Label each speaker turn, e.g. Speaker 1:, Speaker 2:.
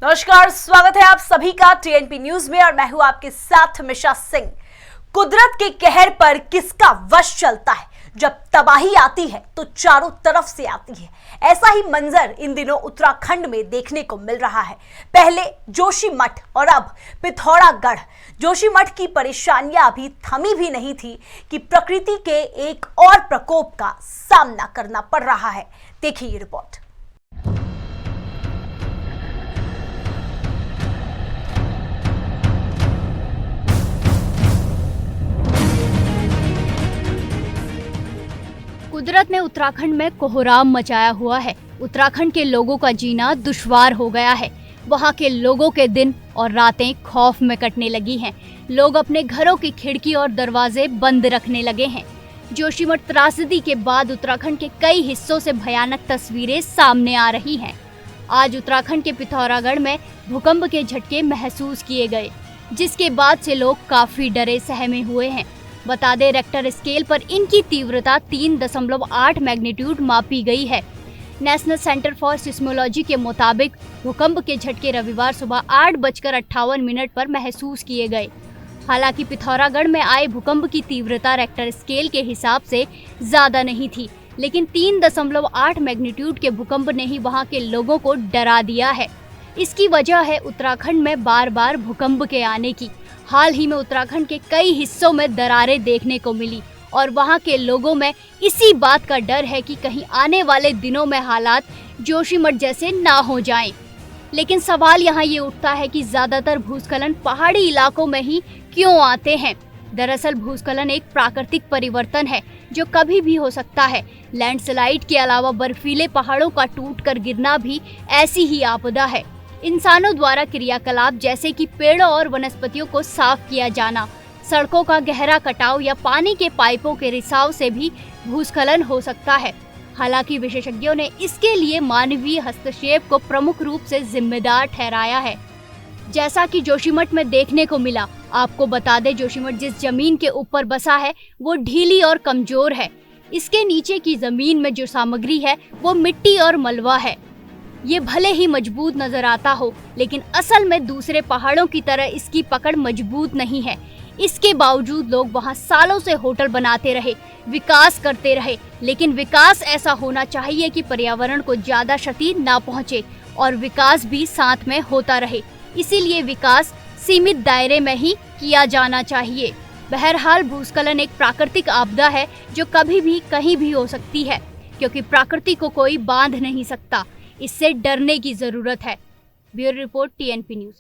Speaker 1: नमस्कार, स्वागत है आप सभी का टीएनपी न्यूज में और मैं हूं आपके साथ मिशा सिंह। कुदरत के कहर पर किसका वश चलता है? जब तबाही आती है तो चारों तरफ से आती है। ऐसा ही मंजर इन दिनों उत्तराखंड में देखने को मिल रहा है। पहले जोशीमठ और अब पिथौरागढ़। जोशीमठ की परेशानियां अभी थमी भी नहीं थी कि प्रकृति के एक और प्रकोप का सामना करना पड़ रहा है। देखिए ये रिपोर्ट।
Speaker 2: कुदरत ने उत्तराखंड में कोहराम मचाया हुआ है। उत्तराखंड के लोगों का जीना दुश्वार हो गया है। वहाँ के लोगों के दिन और रातें खौफ में कटने लगी हैं। लोग अपने घरों की खिड़की और दरवाजे बंद रखने लगे हैं। जोशीमठ त्रासदी के बाद उत्तराखंड के कई हिस्सों से भयानक तस्वीरें सामने आ रही हैं। आज उत्तराखंड के पिथौरागढ़ में भूकंप के झटके महसूस किए गए, जिसके बाद से लोग काफी डरे सहमे हुए हैं। बता दें, रेक्टर स्केल पर इनकी तीव्रता 3.8 मैग्नीट्यूड मापी गई है। नेशनल सेंटर फॉर सिस्मोलॉजी के मुताबिक भूकंप के झटके रविवार सुबह 8:58 पर महसूस किए गए। हालांकि पिथौरागढ़ में आए भूकंप की तीव्रता रेक्टर स्केल के हिसाब से ज्यादा नहीं थी, लेकिन 3.8 मैग्नीट्यूड के भूकंप ने ही वहां के लोगों को डरा दिया है। इसकी वजह है उत्तराखंड में बार बार भूकंप के आने की। हाल ही में उत्तराखंड के कई हिस्सों में दरारें देखने को मिली और वहां के लोगों में इसी बात का डर है कि कहीं आने वाले दिनों में हालात जोशीमठ जैसे ना हो जाएं। लेकिन सवाल यहाँ ये उठता है कि ज्यादातर भूस्खलन पहाड़ी इलाकों में ही क्यों आते हैं? दरअसल भूस्खलन एक प्राकृतिक परिवर्तन है जो कभी भी हो सकता है। लैंडस्लाइड के अलावा बर्फीले पहाड़ों का टूटकर गिरना भी ऐसी ही आपदा है। इंसानों द्वारा क्रियाकलाप जैसे कि पेड़ों और वनस्पतियों को साफ किया जाना, सड़कों का गहरा कटाव या पानी के पाइपों के रिसाव से भी भूस्खलन हो सकता है। हालांकि विशेषज्ञों ने इसके लिए मानवीय हस्तक्षेप को प्रमुख रूप से जिम्मेदार ठहराया है, जैसा कि जोशीमठ में देखने को मिला। आपको बता दें, जोशीमठ जिस जमीन के ऊपर बसा है वो ढीली और कमजोर है। इसके नीचे की जमीन में जो सामग्री है वो मिट्टी और मलबा है। ये भले ही मजबूत नजर आता हो, लेकिन असल में दूसरे पहाड़ों की तरह इसकी पकड़ मजबूत नहीं है। इसके बावजूद लोग वहाँ सालों से होटल बनाते रहे, विकास करते रहे, लेकिन विकास ऐसा होना चाहिए कि पर्यावरण को ज्यादा क्षति ना पहुँचे और विकास भी साथ में होता रहे। इसीलिए विकास सीमित दायरे में ही किया जाना चाहिए। बहरहाल भूस्खलन एक प्राकृतिक आपदा है जो कभी भी कहीं भी हो सकती है, क्योंकि प्रकृति को कोई बांध नहीं सकता। इससे डरने की जरूरत है। Bureau report, TNP news.